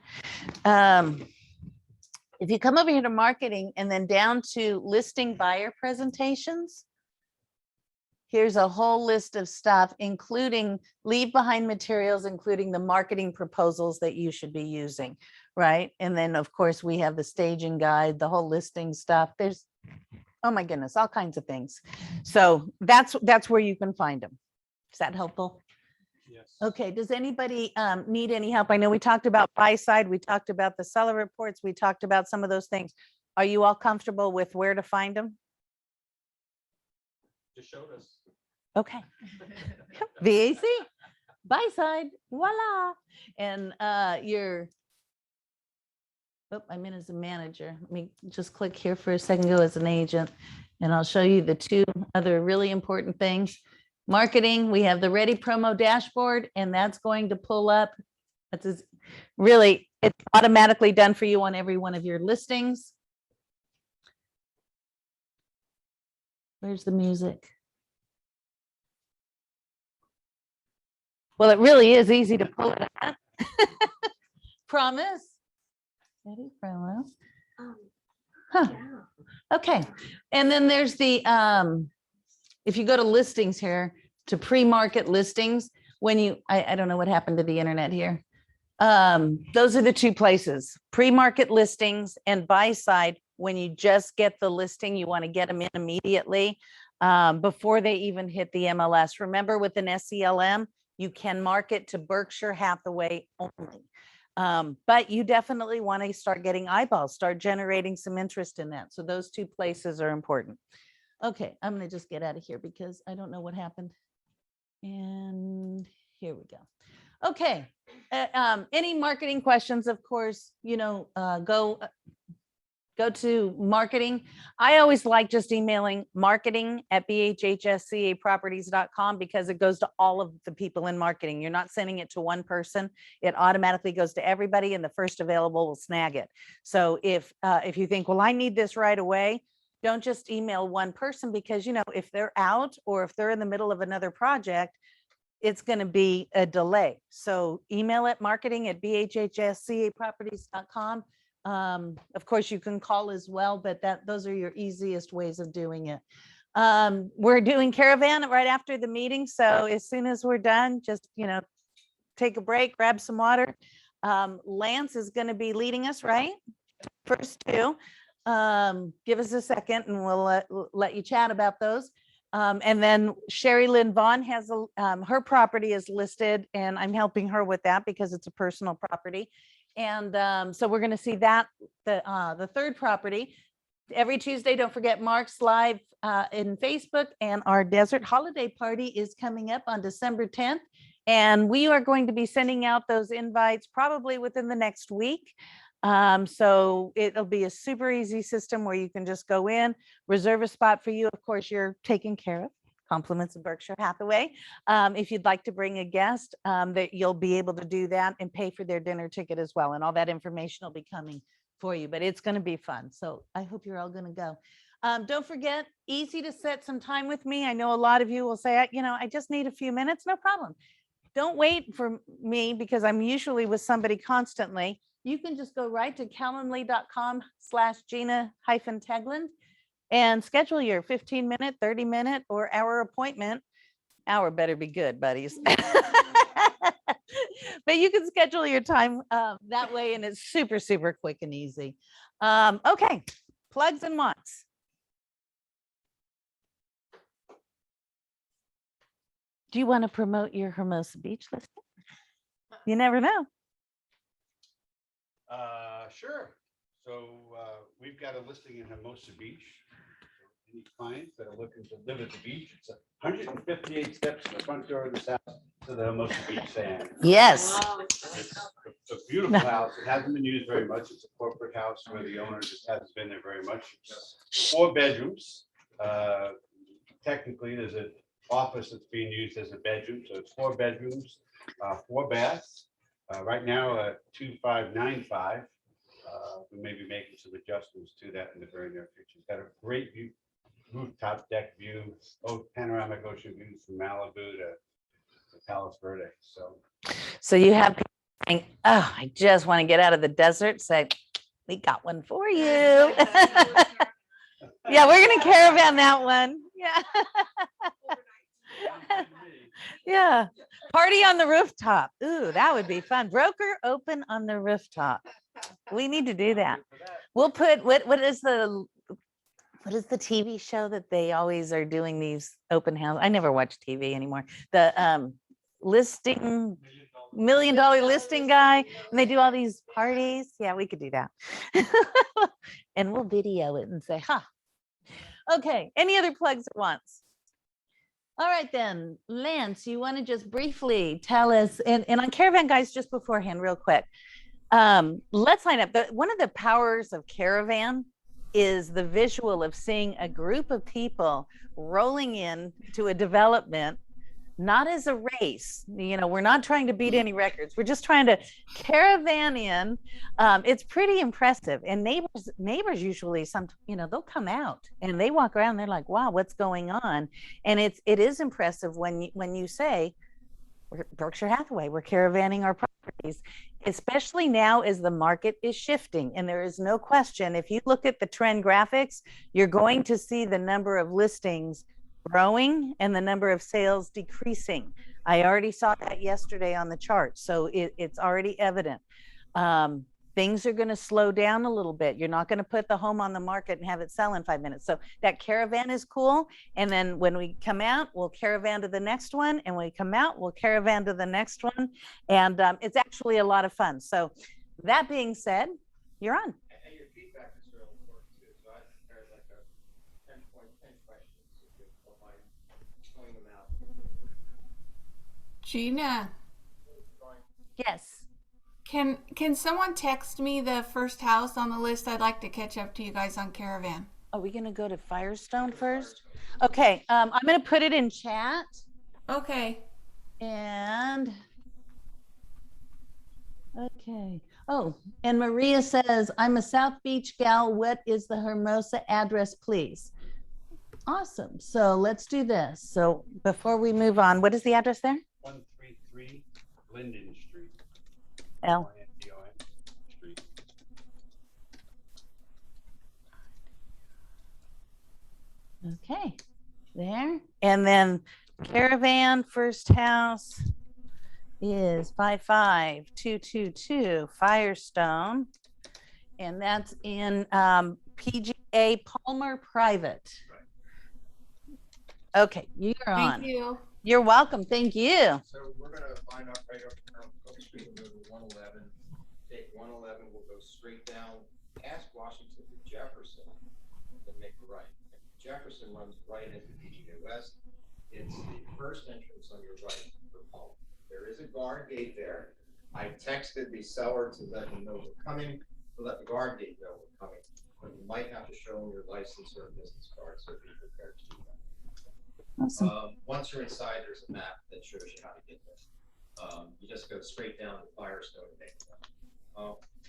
If you come over here to marketing and then down to listing buyer presentations, here's a whole list of stuff, including leave behind materials, including the marketing proposals that you should be using, right? And then of course we have the staging guide, the whole listing stuff. There's, oh my goodness, all kinds of things. So that's where you can find them. Is that helpful? Yes. Okay, does anybody need any help? I know we talked about buy side, we talked about the seller reports, we talked about some of those things. Are you all comfortable with where to find them? Just showed us. Okay. VAC, buy side, voila. And oh, I'm in as a manager. Let me just click here for a second, go as an agent, and I'll show you the 2 other really important things. Marketing, we have the Ready Promo dashboard, and that's going to pull up. It's automatically done for you on every one of your listings. Where's the music? Well, it really is easy to pull it up. Promise. Ready promo. Huh. Okay. And then there's the, if you go to listings here, to pre-market listings, when I don't know what happened to the internet here. Those are the 2 places, pre-market listings and buy side. When you just get the listing, you want to get them in immediately before they even hit the MLS. Remember, with an SELM, you can market to Berkshire Hathaway only. But you definitely want to start getting eyeballs, start generating some interest in that. So those 2 places are important. Okay, I'm going to just get out of here because I don't know what happened. And here we go. Okay, any marketing questions, of course, go to marketing. I always like just emailing marketing@bhhscaproperties.com because it goes to all of the people in marketing. You're not sending it to one person. It automatically goes to everybody, and the first available will snag it. So if you think, well, I need this right away, don't just email one person, because if they're out or if they're in the middle of another project, it's going to be a delay. So email it marketing@bhhscaproperties.com. Of course, you can call as well, but those are your easiest ways of doing it. We're doing Caravan right after the meeting. So as soon as we're done, just, take a break, grab some water. Lance is going to be leading us, right? First 2. Give us a second and we'll let you chat about those. And then Sherry Lynn Vaughn has her property is listed, and I'm helping her with that because it's a personal property. And so we're going to see that the 3rd property every Tuesday. Don't forget Mark's live in Facebook, and our desert holiday party is coming up on December 10th. And we are going to be sending out those invites probably within the next week. So it'll be a super easy system where you can just go in, reserve a spot for you. Of course, you're taken care of. Compliments of Berkshire Hathaway. If you'd like to bring a guest, that you'll be able to do that and pay for their dinner ticket as well. And all that information will be coming for you, but it's going to be fun. So I hope you're all going to go. Don't forget, easy to set some time with me. I know a lot of you will say, I just need a few minutes. No problem. Don't wait for me because I'm usually with somebody constantly. You can just go right to calendly.com/Gina-Tegland and schedule your 15-minute, 30-minute, or hour appointment. Hour better be good, buddies. But you can schedule your time that way, and it's super, super quick and easy. Okay, plugs and wants. Do you want to promote your Hermosa Beach listing? You never know. Sure. So we've got a listing in Hermosa Beach. Any clients that are looking to live at the beach, it's 158 steps from the front door of this house to the Hermosa Beach sand. Yes. It's a beautiful house. It hasn't been used very much. It's a corporate house where the owner just hasn't been there very much. It's 4 bedrooms. Technically, there's an office that's being used as a bedroom, so it's 4 bedrooms, 4 baths. Right now, 2595. We may be making some adjustments to that in the very near future. It's got a great view, rooftop deck view, panoramic ocean views from Malibu to Palos Verde. So you have people saying, oh, I just want to get out of the desert. Say, we got one for you. Yeah, we're going to caravan that one. Yeah. Yeah. Party on the rooftop. Ooh, that would be fun. Broker open on the rooftop. We need to do that. We'll put what is the TV show that they always are doing these open house? I never watch TV anymore. The listing $1 million listing guy, and they do all these parties. Yeah, we could do that. And we'll video it and say, okay, any other plugs at once? All right then, Lance, you want to just briefly tell us, and on Caravan Guys, just beforehand, real quick, let's line up. One of the powers of Caravan is the visual of seeing a group of people rolling in to a development, not as a race. We're not trying to beat any records. We're just trying to caravan in. It's pretty impressive. And neighbors usually they'll come out and they walk around. And they're like, wow, what's going on? And it is impressive when you say, we're Berkshire Hathaway, we're caravanning our properties, especially now as the market is shifting. And there is no question, if you look at the trend graphics, you're going to see the number of listings growing and the number of sales decreasing. I already saw that yesterday on the chart. So it's already evident. Things are going to slow down a little bit. You're not going to put the home on the market and have it sell in 5 minutes. So that caravan is cool. And then when we come out, we'll caravan to the next one. And when we come out, we'll caravan to the next one. And it's actually a lot of fun. So that being said, you're on. And your feedback is really important too. So I prepared like a 10 questions if you don't mind filling them out. Gina. Yes. Can someone text me the first house on the list? I'd like to catch up to you guys on Caravan. Are we going to go to Firestone first? Okay. I'm going to put it in chat. Okay. And okay. Oh, and Maria says, I'm a South Beach gal. What is the Hermosa address, please? Awesome. So let's do this. So before we move on, what is the address there? 133 Linden Street. L. Street. Okay, there. And then Caravan first house is 55222 Firestone. And that's in PGA Palmer Private. Okay, you're on. Thank you. You're welcome. Thank you. So we're going to line up right up on Cook Street and go to 111. Take 111, we'll go straight down past Washington to Jefferson, then make a right. Jefferson runs right into PGA West. It's the first entrance on your right for Palmer. There is a guard gate there. I texted the seller to let him know we're coming, to let the guard gate know we're coming. But you might have to show them your license or business card, so be prepared to do that. Awesome. Once you're inside, there's a map that shows you how to get there. You just go straight down to Firestone and make it.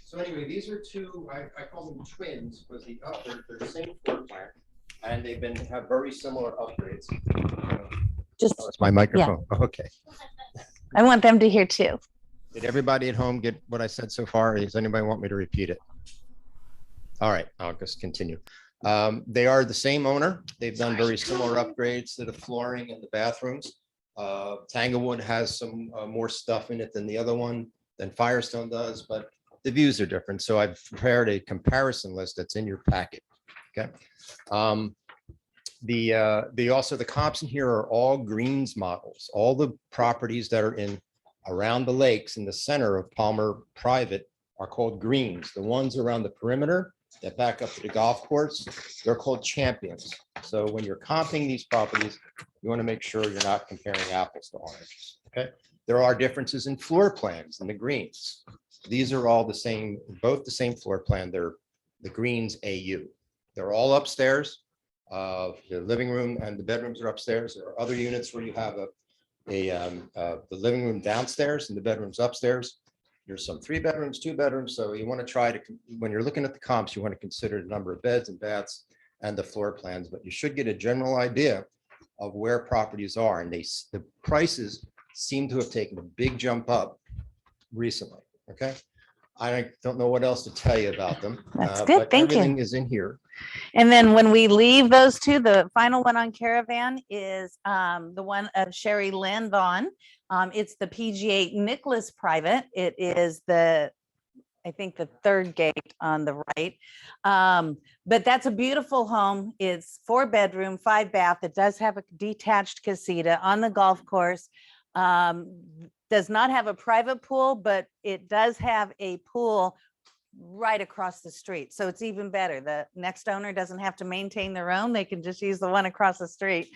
So anyway, these are two, I call them twins, because they're the same floor plan. and they've been, have very similar upgrades. Just, Oh, it's my microphone. Okay. I want them to hear too. Did everybody at home get what I said so far? Does anybody want me to repeat it? All right, I'll just continue. They are the same owner. They've done very similar upgrades to the flooring and the bathrooms. Tanglewood has some more stuff in it than the other one, than Firestone does, but the views are different. So I've prepared a comparison list that's in your packet. Okay. The comps in here are all greens models. All the properties that are in around the lakes in the center of Palmer Private are called greens. The ones around the perimeter that back up to the golf course, they're called champions. So when you're comping these properties, you want to make sure you're not comparing apples to oranges. Okay. There are differences in floor plans in the greens. These are all the same, both the same floor plan. They're the greens AU. They're all upstairs. The living room and the bedrooms are upstairs. There are other units where you have the living room downstairs and the bedrooms upstairs. There's some 3 bedrooms, 2 bedrooms. So you want to try to, when you're looking at the comps, you want to consider the number of beds and baths and the floor plans, but you should get a general idea of where properties are. And the prices seem to have taken a big jump up recently. Okay. I don't know what else to tell you about them. That's good. But Thank you. everything is in here. And then when we leave those two, the final one on Caravan is the one of Sherry Lynn Vaughn. It's the PGA Nicholas Private. It is I think the 3rd gate on the right. But that's a beautiful home. It's 4 bedroom, 5 bath. It does have a detached casita on the golf course. Does not have a private pool, but it does have a pool right across the street. So it's even better. The next owner doesn't have to maintain their own. They can just use the one across the street.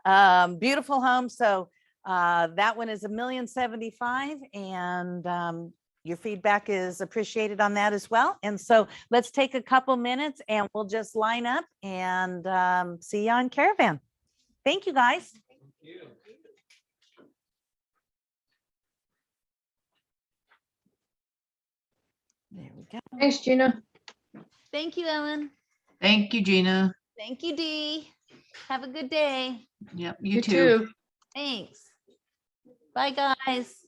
Beautiful home. So that one is $1,075,000, and your feedback is appreciated on that as well. And so let's take a couple minutes and we'll just line up and see you on Caravan. Thank you, guys. Thank you. There we go. Thanks, Gina. Thank you, Ellen. Thank you, Gina. Thank you, Dee. Have a good day. Yep, you too. Thanks. Bye, guys.